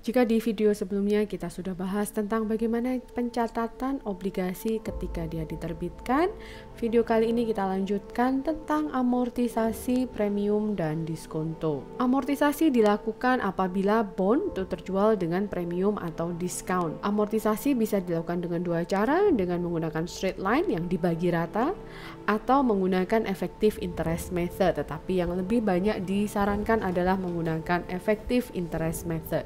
Jika di video sebelumnya kita sudah bahas tentang bagaimana pencatatan obligasi ketika dia diterbitkan, video kali ini kita lanjutkan tentang amortisasi premium dan diskonto. Amortisasi dilakukan apabila bond itu terjual dengan premium atau diskon. Amortisasi bisa dilakukan dengan dua cara, dengan menggunakan straight line yang dibagi rata atau menggunakan effective interest method, tetapi yang lebih banyak disarankan adalah menggunakan effective interest method.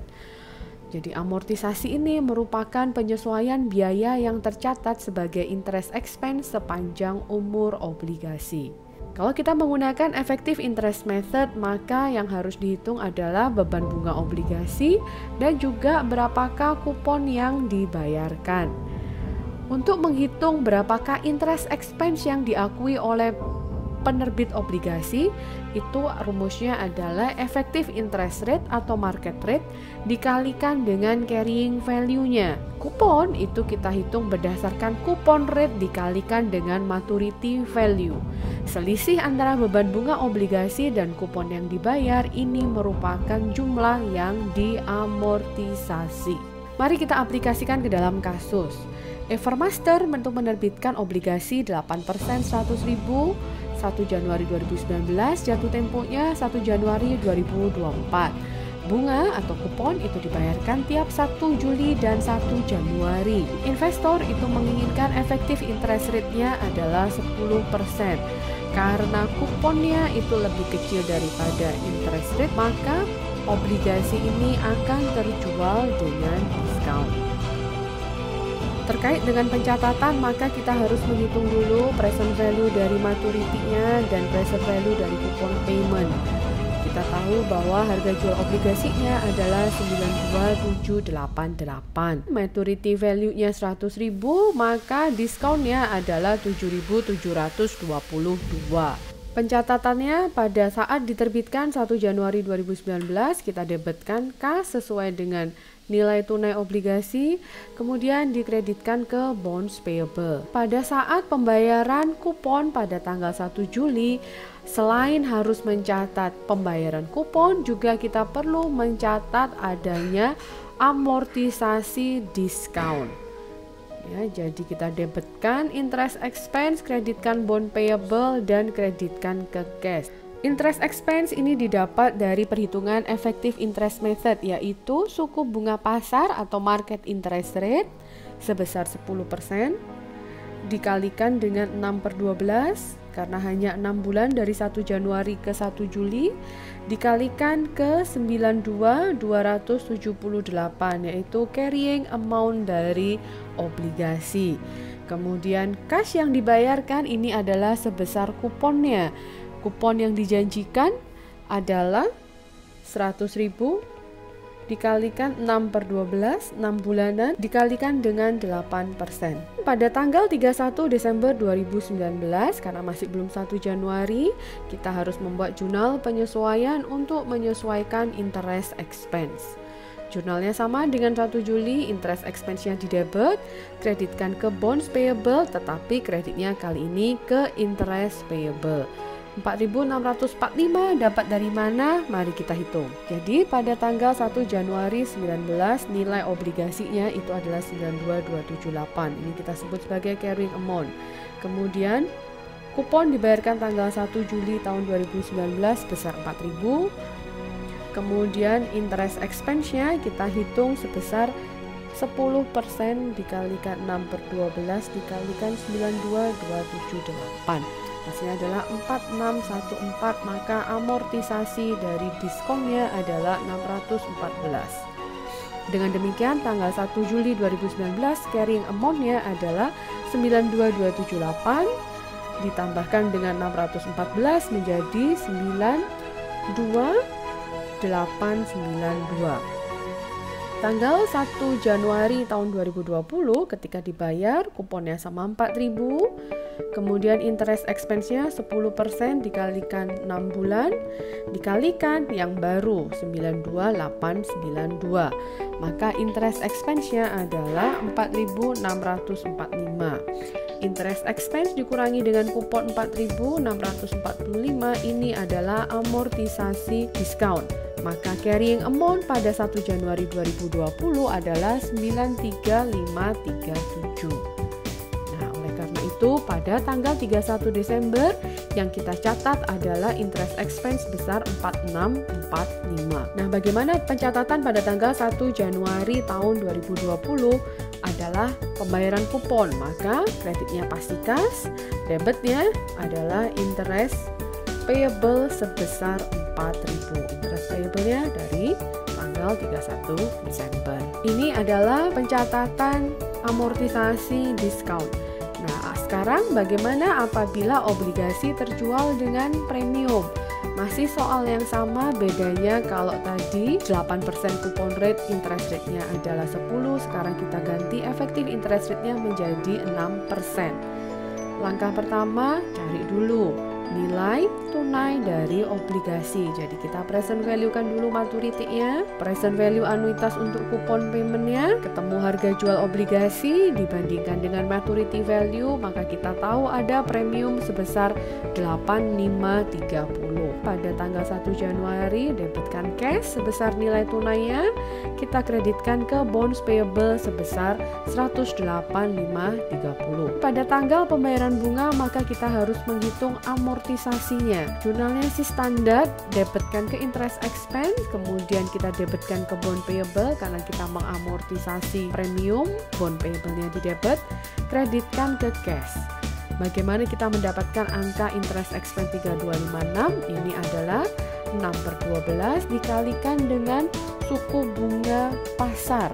Jadi amortisasi ini merupakan penyesuaian biaya yang tercatat sebagai interest expense sepanjang umur obligasi. Kalau kita menggunakan effective interest method, maka yang harus dihitung adalah beban bunga obligasi dan juga berapakah kupon yang dibayarkan. Untuk menghitung berapakah interest expense yang diakui oleh penerbit obligasi, itu rumusnya adalah effective interest rate atau market rate dikalikan dengan carrying value-nya. Kupon itu kita hitung berdasarkan kupon rate dikalikan dengan maturity value. Selisih antara beban bunga obligasi dan kupon yang dibayar ini merupakan jumlah yang diamortisasi. Mari kita aplikasikan ke dalam kasus. Evermaster untuk menerbitkan obligasi 8% 100.000 1 Januari 2019, jatuh temponya 1 Januari 2024. Bunga atau kupon itu dibayarkan tiap 1 Juli dan 1 Januari. Investor itu menginginkan effective interest rate-nya adalah 10%. Karena kuponnya itu lebih kecil daripada interest rate, maka obligasi ini akan terjual dengan diskon. Terkait dengan pencatatan, maka kita harus menghitung dulu present value dari maturity-nya dan present value dari kupon payment. Kita tahu bahwa harga jual obligasinya adalah 92.788. Maturity value-nya 100.000, maka diskonnya adalah 7.722. Pencatatannya pada saat diterbitkan 1 Januari 2019, kita debitkan kas sesuai dengan nilai tunai obligasi, kemudian dikreditkan ke bonds payable. Pada saat pembayaran kupon pada tanggal 1 Juli, selain harus mencatat pembayaran kupon, juga kita perlu mencatat adanya amortisasi diskon. Ya, jadi kita debitkan interest expense, kreditkan bond payable, dan kreditkan ke cash. Interest expense ini didapat dari perhitungan effective interest method, yaitu suku bunga pasar atau market interest rate sebesar 10% dikalikan dengan 6/12 karena hanya 6 bulan dari 1 Januari ke 1 Juli dikalikan ke 92.278, yaitu carrying amount dari obligasi. Kemudian cash yang dibayarkan ini adalah sebesar kuponnya. Kupon yang dijanjikan adalah 100.000 dikalikan 6/12, 6 bulanan dikalikan dengan 8%. Pada tanggal 31 Desember 2019, karena masih belum 1 Januari, kita harus membuat jurnal penyesuaian untuk menyesuaikan interest expense. Jurnalnya sama dengan 1 Juli, interest expense-nya didebit, kreditkan ke bonds payable, tetapi kreditnya kali ini ke interest payable. 4.645 dapat dari mana? Mari kita hitung. Jadi pada tanggal 1 Januari 19 nilai obligasinya itu adalah 92.278. Ini kita sebut sebagai carrying amount. Kemudian kupon dibayarkan tanggal 1 Juli tahun 2019 sebesar 4.000. Kemudian interest expense-nya kita hitung sebesar 10% dikalikan 6/12 dikalikan 92.278. Hasilnya adalah 4614, maka amortisasi dari diskonnya adalah 614. Dengan demikian tanggal 1 Juli 2019 carrying amount-nya adalah 92278 ditambahkan dengan 614 menjadi 92892. Tanggal 1 Januari tahun 2020 ketika dibayar kuponnya sama 4.000, kemudian interest expense-nya 10% dikalikan 6 bulan dikalikan yang baru 92892, maka interest expense-nya adalah 4.645. Interest expense dikurangi dengan kupon 4.645, ini adalah amortisasi diskon. Maka carrying amount pada 1 Januari 2020 adalah 93537. Nah, oleh karena itu pada tanggal 31 Desember yang kita catat adalah interest expense besar 4645. Nah, bagaimana pencatatan pada tanggal 1 Januari tahun 2020 adalah pembayaran kupon, maka kreditnya pasti kas, debitnya adalah interest payable sebesar 4.000. Interest payable-nya dari tanggal 31 Desember. Ini adalah pencatatan amortisasi diskon. Nah, sekarang bagaimana apabila obligasi terjual dengan premium? Masih soal yang sama, bedanya kalau tadi 8% coupon rate, interest rate-nya adalah 10, sekarang kita ganti efektif interest rate-nya menjadi 6%. Langkah pertama, cari dulu nilai tunai dari obligasi. Jadi kita present value kan dulu maturity-nya, present value anuitas untuk kupon payment-nya, ketemu harga jual obligasi dibandingkan dengan maturity value, maka kita tahu ada premium sebesar 8530. Pada tanggal 1 Januari debitkan cash sebesar nilai tunainya, kita kreditkan ke bonds payable sebesar 108.530. Pada tanggal pembayaran bunga maka kita harus menghitung amortisasinya. Jurnalnya sih standar, debitkan ke interest expense, kemudian kita debitkan ke bond payable karena kita mengamortisasi premium, bond payable-nya di debit, kreditkan ke cash. Bagaimana kita mendapatkan angka interest expense 3256? Ini adalah 6/12 dikalikan dengan suku bunga pasar,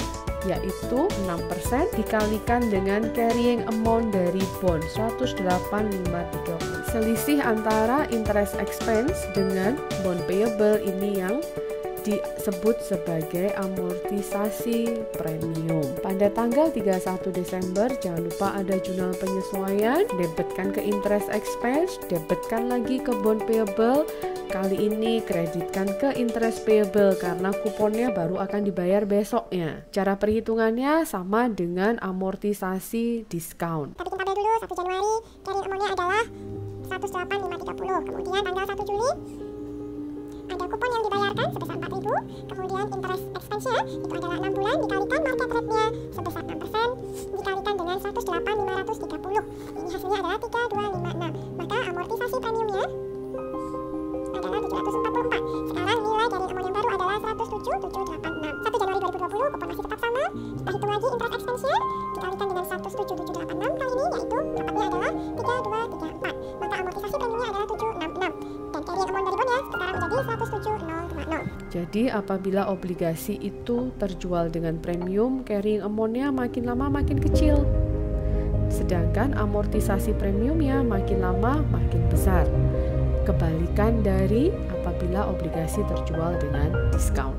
yaitu 6% dikalikan dengan carrying amount dari bond 108.530. Selisih antara interest expense dengan bond payable ini yang disebut sebagai amortisasi premium. Pada tanggal 31 Desember jangan lupa ada jurnal penyesuaian, debitkan ke interest expense, debitkan lagi ke bond payable. Kali ini kreditkan ke interest payable karena kuponnya baru akan dibayar besoknya. Cara perhitungannya sama dengan amortisasi diskon. Kita bikin tabel dulu. 1 Januari carrying amount-nya adalah 108.530. Kemudian tanggal 1 Juli ada kupon yang dibayarkan sebesar 4.000. Kemudian interest expense-nya itu adalah 6 bulan dikalikan market rate-nya sebesar 6% dikalikan dengan 108.530. Ini hasilnya adalah 3256. Maka amortisasi premiumnya adalah 744. Sekarang nilai dari amount yang baru adalah 107.786. 1 Januari 2020 kupon masih tetap sama. Kita hitung lagi interest expense-nya dikalikan dengan 107.786 kali ini, yaitu dapatnya adalah 3234. Maka amortisasi premiumnya adalah 766. Dan carrying amount dari bondnya sekarang menjadi 170.0. Jadi apabila obligasi itu terjual dengan premium, carrying amount-nya makin lama makin kecil. Sedangkan amortisasi premiumnya makin lama makin besar. Kebalikan dari apabila obligasi terjual dengan diskon.